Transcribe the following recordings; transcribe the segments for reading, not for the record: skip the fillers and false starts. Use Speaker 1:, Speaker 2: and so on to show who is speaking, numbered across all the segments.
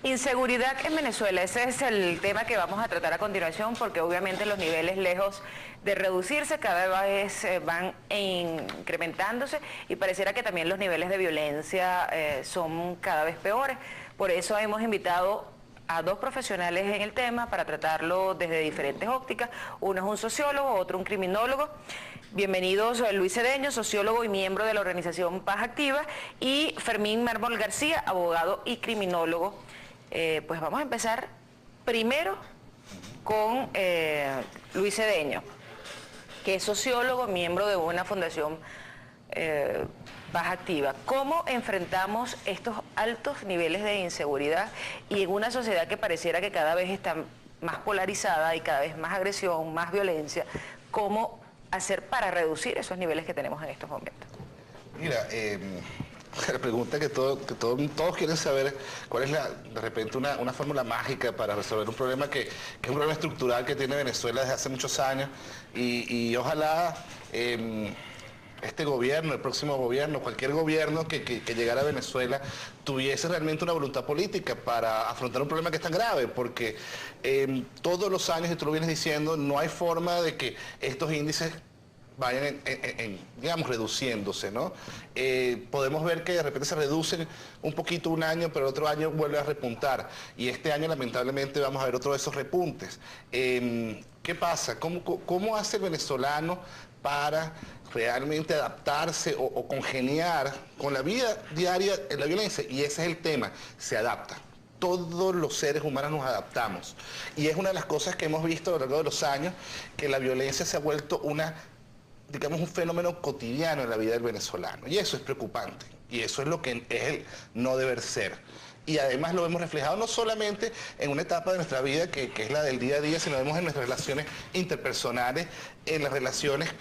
Speaker 1: Inseguridad en Venezuela, ese es el tema que vamos a tratar a continuación, porque obviamente los niveles, lejos de reducirse, cada vez van incrementándose, y pareciera que también los niveles de violencia son cada vez peores. Por eso hemos invitado a dos profesionales en el tema para tratarlo desde diferentes ópticas. Uno es un sociólogo, otro un criminólogo. Bienvenidos Luis Cedeño, sociólogo y miembro de la organización Paz Activa, y Fermín Mármol García, abogado y criminólogo. Pues vamos a empezar primero con Luis Cedeño, que es sociólogo, miembro de una fundación Paz Activa. ¿Cómo enfrentamos estos altos niveles de inseguridad y en una sociedad que pareciera que cada vez está más polarizada y cada vez más agresión, más violencia? ¿Cómo hacer para reducir esos niveles que tenemos en estos momentos?
Speaker 2: Mira, la pregunta que todos quieren saber, ¿cuál es de repente una fórmula mágica para resolver un problema que es un problema estructural que tiene Venezuela desde hace muchos años? Y ojalá este gobierno, el próximo gobierno, cualquier gobierno que llegara a Venezuela tuviese realmente una voluntad política para afrontar un problema que es tan grave, porque todos los años, y tú lo vienes diciendo, no hay forma de que estos índices vayan, digamos, reduciéndose, ¿no? Podemos ver que de repente se reducen un poquito un año, pero el otro año vuelve a repuntar. Y este año, lamentablemente, vamos a ver otro de esos repuntes. ¿Qué pasa? ¿Cómo hace el venezolano para realmente adaptarse o congeniar con la vida diaria en la violencia? Y ese es el tema, se adapta. Todos los seres humanos nos adaptamos. Y es una de las cosas que hemos visto a lo largo de los años, que la violencia se ha vuelto digamos, un fenómeno cotidiano en la vida del venezolano. Y eso es preocupante. Y eso es lo que es el no deber ser. Y además lo vemos reflejado no solamente en una etapa de nuestra vida que es la del día a día, sino lo vemos en nuestras relaciones interpersonales, en las relaciones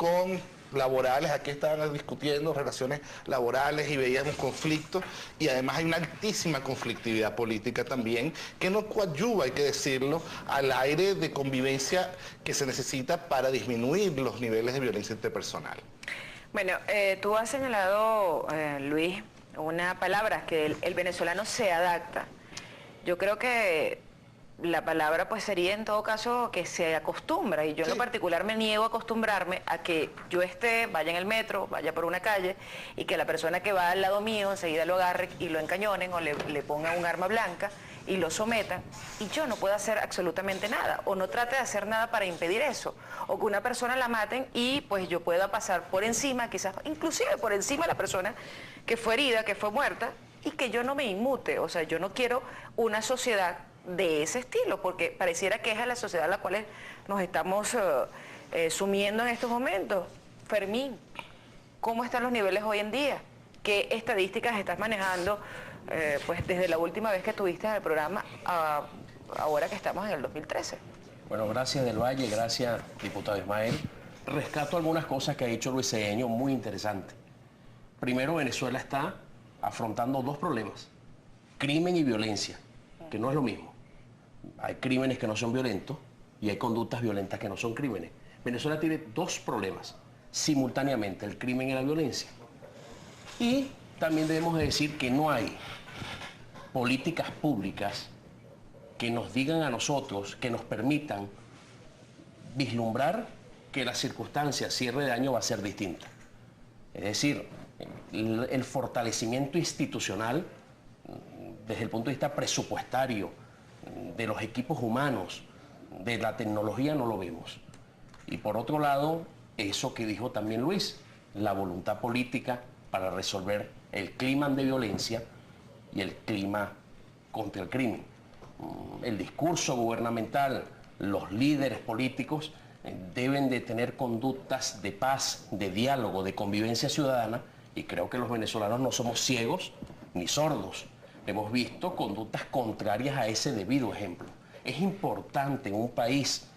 Speaker 2: laborales. Aquí estaban discutiendo relaciones laborales y veíamos conflictos, y además hay una altísima conflictividad política también que no coadyuva, hay que decirlo, al aire de convivencia que se necesita para disminuir los niveles de violencia interpersonal.
Speaker 1: Bueno, tú has señalado, Luis, una palabra, que el venezolano se adapta. Yo creo que la palabra pues sería en todo caso que se acostumbra, y yo en lo particular me niego a acostumbrarme a que yo vaya en el metro, vaya por una calle, y que la persona que va al lado mío enseguida lo agarre y lo encañonen o le pongan un arma blanca y lo sometan, y yo no puedo hacer absolutamente nada, o no trate de hacer nada para impedir eso, o que una persona la maten y pues yo pueda pasar por encima, quizás inclusive por encima de la persona que fue herida, que fue muerta, y que yo no me inmute. O sea, yo no quiero una sociedad de ese estilo, porque pareciera que es a la sociedad a la cual nos estamos sumiendo en estos momentos. Fermín, ¿cómo están los niveles hoy en día? ¿Qué estadísticas estás manejando pues desde la última vez que estuviste en el programa ahora que estamos en el 2013?
Speaker 3: Bueno, gracias Del Valle, gracias diputado Ismael. Rescato algunas cosas que ha dicho Luis Cedeño muy interesantes. Primero, Venezuela está afrontando dos problemas: crimen y violencia, que no es lo mismo. Hay crímenes que no son violentos y hay conductas violentas que no son crímenes. Venezuela tiene dos problemas simultáneamente: el crimen y la violencia. Y también debemos decir que no hay políticas públicas que nos digan a nosotros, que nos permitan vislumbrar que la circunstancia, cierre de año, va a ser distinta. Es decir, el fortalecimiento institucional desde el punto de vista presupuestario, de los equipos humanos, de la tecnología, no lo vemos. Y por otro lado, eso que dijo también Luis, la voluntad política para resolver el clima de violencia y el clima contra el crimen. El discurso gubernamental, los líderes políticos deben de tener conductas de paz, de diálogo, de convivencia ciudadana, y creo que los venezolanos no somos ciegos ni sordos. Hemos visto conductas contrarias a ese debido ejemplo. Es importante en un país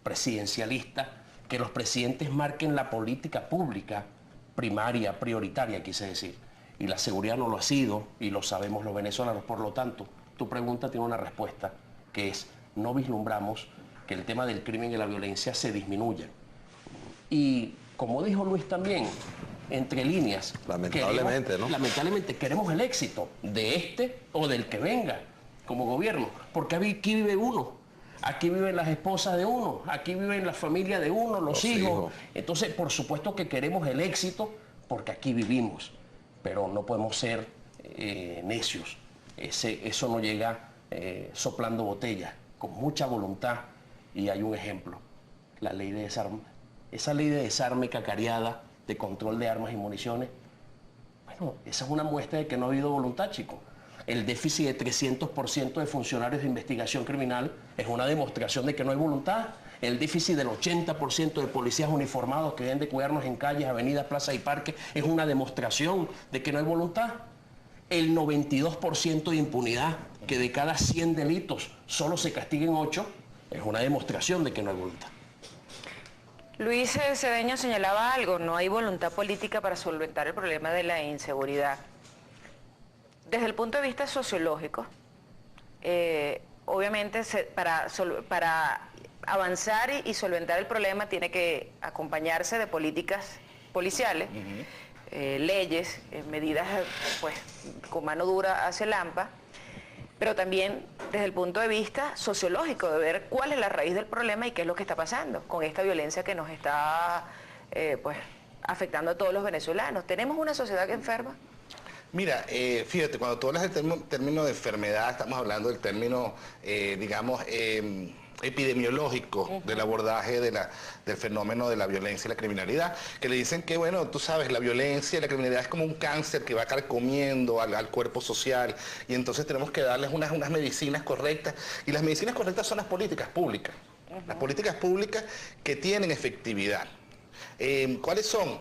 Speaker 3: presidencialista que los presidentes marquen la política pública primaria, prioritaria, quise decir. Y la seguridad no lo ha sido, y lo sabemos los venezolanos. Por lo tanto, tu pregunta tiene una respuesta, que es: no vislumbramos que el tema del crimen y la violencia se disminuya. Y como dijo Luis también, entre líneas,
Speaker 4: lamentablemente,
Speaker 3: lamentablemente queremos el éxito de este o del que venga. como gobierno, porque aquí vive uno. Aquí viven las esposas de uno, aquí viven la familia de uno, los hijos. Entonces, por supuesto que queremos el éxito porque aquí vivimos, pero no podemos ser necios. Eso no llega soplando botellas, con mucha voluntad. Y hay un ejemplo, la ley de desarme. Esa ley de desarme cacareada, de control de armas y municiones, bueno, esa es una muestra de que no ha habido voluntad, chicos. El déficit de 300% de funcionarios de investigación criminal es una demostración de que no hay voluntad. El déficit del 80% de policías uniformados que deben de cuidarnos en calles, avenidas, plazas y parques es una demostración de que no hay voluntad. El 92% de impunidad, que de cada 100 delitos solo se castiguen 8, es una demostración de que no hay voluntad.
Speaker 1: Luis Cedeño señalaba algo, no hay voluntad política para solventar el problema de la inseguridad. Desde el punto de vista sociológico, obviamente para avanzar y solventar el problema tiene que acompañarse de políticas policiales, leyes, medidas pues, con mano dura hacia el AMPA, pero también desde el punto de vista sociológico, de ver cuál es la raíz del problema y qué es lo que está pasando con esta violencia que nos está pues, afectando a todos los venezolanos. ¿Tenemos una sociedad que enferma?
Speaker 2: Mira, fíjate, cuando tú hablas del término de enfermedad, estamos hablando del término, digamos, epidemiológico del abordaje del fenómeno de la violencia y la criminalidad, que le dicen que, bueno, tú sabes, la violencia y la criminalidad es como un cáncer que va carcomiendo al cuerpo social, y entonces tenemos que darles unas medicinas correctas, y las medicinas correctas son las políticas públicas, las políticas públicas que tienen efectividad. ¿Cuáles son?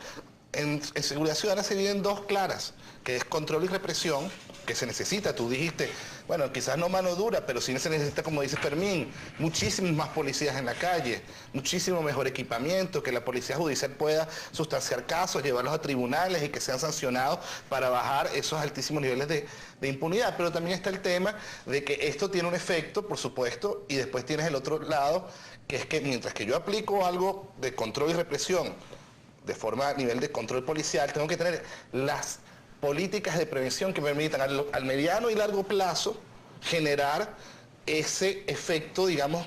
Speaker 2: En seguridad ciudadana se dividen dos claras, que es control y represión, que se necesita, tú dijiste, bueno, quizás no mano dura, pero sí se necesita, como dice Fermín, muchísimos más policías en la calle, muchísimo mejor equipamiento, que la policía judicial pueda sustanciar casos, llevarlos a tribunales y que sean sancionados para bajar esos altísimos niveles de impunidad. Pero también está el tema de que esto tiene un efecto, por supuesto, y después tienes el otro lado, que es que mientras que yo aplico algo de control y represión, de forma a nivel de control policial, tengo que tener las políticas de prevención que permitan al mediano y largo plazo generar ese efecto, digamos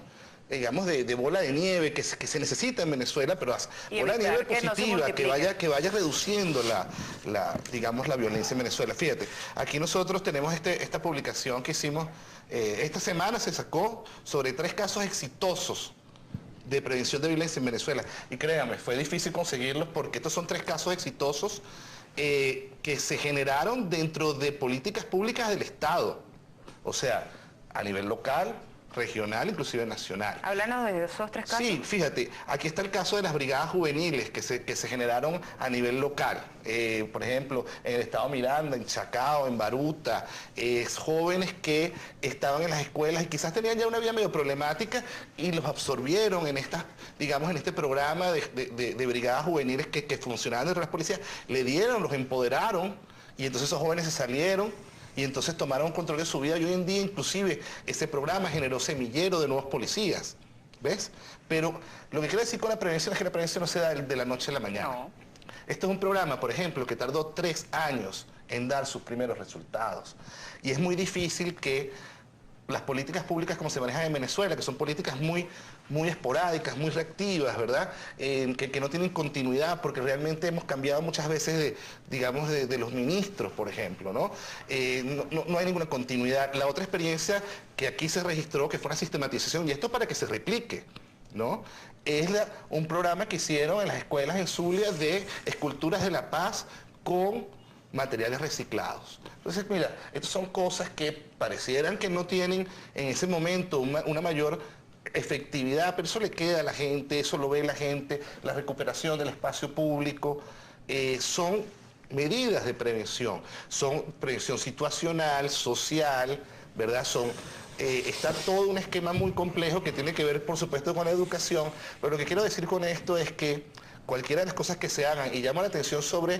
Speaker 2: de bola de nieve que se necesita en Venezuela, pero bola de nieve positiva, que vaya reduciendo digamos, la violencia en Venezuela. Fíjate, aquí nosotros tenemos esta publicación que hicimos, esta semana se sacó sobre 3 casos exitosos de prevención de violencia en Venezuela. Y créanme, fue difícil conseguirlos porque estos son 3 casos exitosos que se generaron dentro de políticas públicas del Estado. O sea, a nivel local, regional, inclusive nacional.
Speaker 1: Háblanos de esos 3 casos.
Speaker 2: Sí, fíjate, aquí está el caso de las brigadas juveniles que se generaron a nivel local. Por ejemplo, en el estado Miranda, en Chacao, en Baruta, jóvenes que estaban en las escuelas y quizás tenían ya una vida medio problemática y los absorbieron en digamos, en este programa de brigadas juveniles que funcionaban dentro de las policías, los empoderaron y entonces esos jóvenes se salieron y entonces tomaron control de su vida y hoy en día inclusive ese programa generó semillero de nuevos policías, ¿ves? Pero lo que quiero decir con la prevención es que la prevención no se da de la noche a la mañana. No. Este es un programa, por ejemplo, que tardó 3 años en dar sus primeros resultados. Y es muy difícil que las políticas públicas como se manejan en Venezuela, que son políticas muy esporádicas, muy reactivas, ¿verdad? Que no tienen continuidad porque realmente hemos cambiado muchas veces de los ministros, por ejemplo, ¿no? No hay ninguna continuidad. La otra experiencia que aquí se registró, que fue una sistematización, y esto para que se replique, ¿no? Es un programa que hicieron en las escuelas en Zulia de esculturas de la paz con materiales reciclados. Entonces, mira, estas son cosas que parecieran que no tienen en ese momento una mayor efectividad, pero eso le queda a la gente, eso lo ve la gente, la recuperación del espacio público, son medidas de prevención, son prevención situacional, social, ¿verdad? Está todo un esquema muy complejo que tiene que ver, por supuesto, con la educación, pero lo que quiero decir con esto es que cualquiera de las cosas que se hagan, y llamo la atención sobre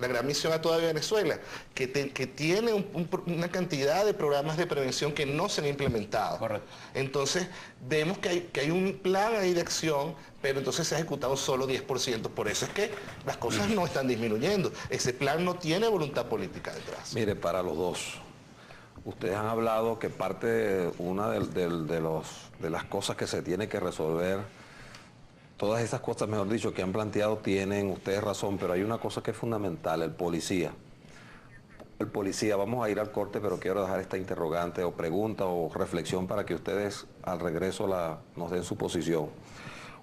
Speaker 2: la gran misión a toda Venezuela, que tiene una cantidad de programas de prevención que no se han implementado.
Speaker 3: Correcto.
Speaker 2: Entonces, vemos que hay un plan ahí de acción, pero entonces se ha ejecutado solo 10%. Por eso es que las cosas no están disminuyendo. Ese plan no tiene voluntad política detrás.
Speaker 4: Mire, para los dos. ustedes han hablado que una de las cosas que se tiene que resolver, todas esas cosas, mejor dicho, que han planteado, tienen ustedes razón, pero hay una cosa que es fundamental, el policía. El policía, vamos a ir al corte, pero quiero dejar esta interrogante o pregunta o reflexión para que ustedes al regreso nos den su posición.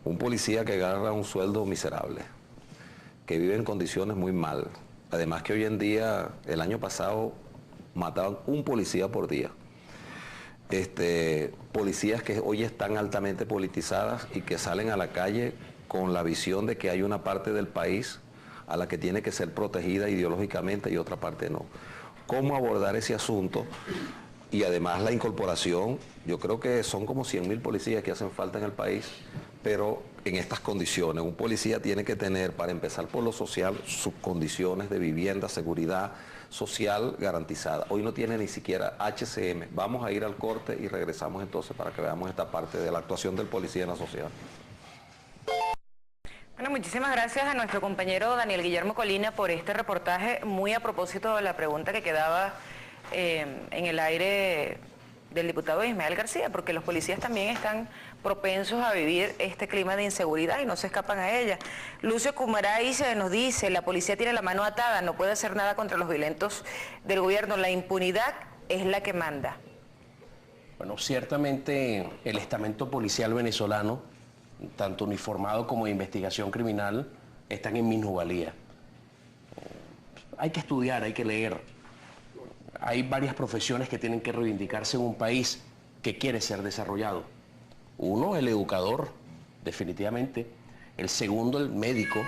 Speaker 4: Un policía que gana un sueldo miserable, que vive en condiciones muy mal. Además que hoy en día, el año pasado, mataban un policía por día. Policías que hoy están altamente politizadas y que salen a la calle con la visión de que hay una parte del país a la que tiene que ser protegida ideológicamente y otra parte no. ¿Cómo abordar ese asunto? Y además la incorporación, yo creo que son como 100.000 policías que hacen falta en el país, pero en estas condiciones. Un policía tiene que tener, para empezar por lo social, sus condiciones de vivienda, seguridad social garantizada. Hoy no tiene ni siquiera HCM. Vamos a ir al corte y regresamos entonces para que veamos esta parte de la actuación del policía en la sociedad.
Speaker 1: Bueno, muchísimas gracias a nuestro compañero Daniel Guillermo Colina por este reportaje, muy a propósito de la pregunta que quedaba en el aire del diputado Ismael García, porque los policías también están propensos a vivir este clima de inseguridad y no se escapan a ella. Lucio Cumaray nos dice, la policía tiene la mano atada, no puede hacer nada contra los violentos del gobierno, la impunidad es la que manda.
Speaker 3: Bueno, ciertamente el estamento policial venezolano, tanto uniformado como de investigación criminal, están en minusvalía. Hay que estudiar, hay que leer. Hay varias profesiones que tienen que reivindicarse en un país que quiere ser desarrollado. Uno, el educador, definitivamente. El segundo, el médico.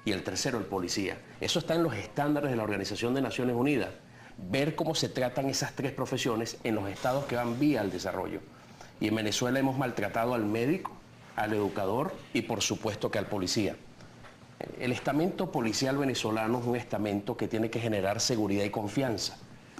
Speaker 3: Y el tercero, el policía. Eso está en los estándares de la Organización de Naciones Unidas. Ver cómo se tratan esas tres profesiones en los estados que van vía al desarrollo. Y en Venezuela hemos maltratado al médico, al educador y por supuesto que al policía. El estamento policial venezolano es un estamento que tiene que generar seguridad y confianza.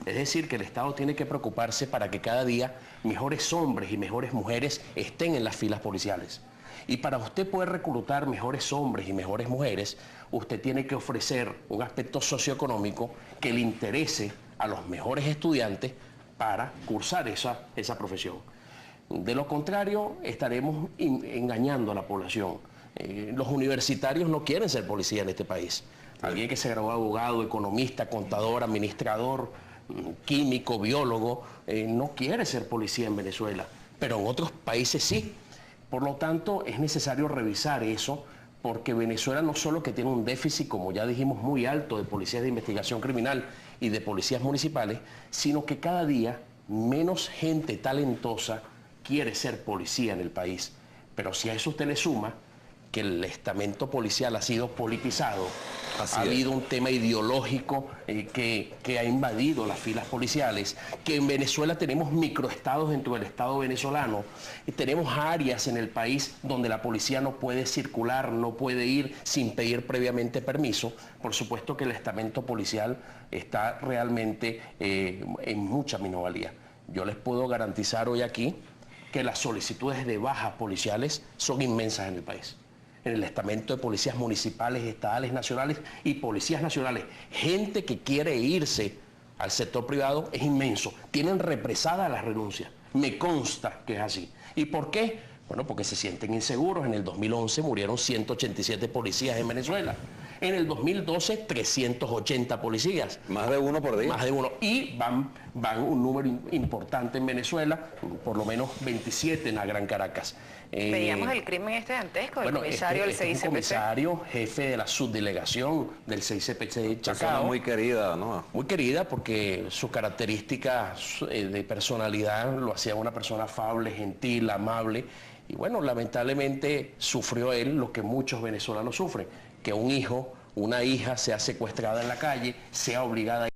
Speaker 3: Es decir, que el Estado tiene que preocuparse para que cada día mejores hombres y mejores mujeres estén en las filas policiales. Y para usted poder reclutar mejores hombres y mejores mujeres, usted tiene que ofrecer un aspecto socioeconómico que le interese a los mejores estudiantes para cursar esa profesión. De lo contrario, estaremos engañando a la población. Los universitarios no quieren ser policía en este país. Alguien que se graduó de abogado, economista, contador, administrador, químico, biólogo, no quiere ser policía en Venezuela, pero en otros países sí. Por lo tanto, es necesario revisar eso, porque Venezuela no solo que tiene un déficit, como ya dijimos, muy alto de policías de investigación criminal y de policías municipales, sino que cada día menos gente talentosa quiere ser policía en el país. Pero si a eso usted le suma que el estamento policial ha sido politizado, ha habido un tema ideológico que ha invadido las filas policiales, que en Venezuela tenemos microestados dentro del Estado venezolano, tenemos áreas en el país donde la policía no puede circular, no puede ir sin pedir previamente permiso. Por supuesto que el estamento policial está realmente en mucha minusvalía. Yo les puedo garantizar hoy aquí que las solicitudes de bajas policiales son inmensas en el país. En el estamento de policías municipales, estadales, nacionales y policías nacionales, gente que quiere irse al sector privado es inmenso. Tienen represadas las renuncias. Me consta que es así. ¿Y por qué? Bueno, porque se sienten inseguros. En el 2011 murieron 187 policías en Venezuela. En el 2012, 380 policías.
Speaker 4: Más de uno por día.
Speaker 3: Más de uno. Y van un número importante en Venezuela, por lo menos 27 en la Gran Caracas.
Speaker 1: Veíamos el crimen dantesco, el comisario del 6CPC.
Speaker 3: Es un comisario, jefe de la subdelegación del 6CPC Chacao.
Speaker 4: Persona muy querida, ¿no?
Speaker 3: Muy querida porque sus características de personalidad lo hacía una persona afable, gentil, amable. Y bueno, lamentablemente sufrió él lo que muchos venezolanos sufren, que un hijo, una hija sea secuestrada en la calle, sea obligada a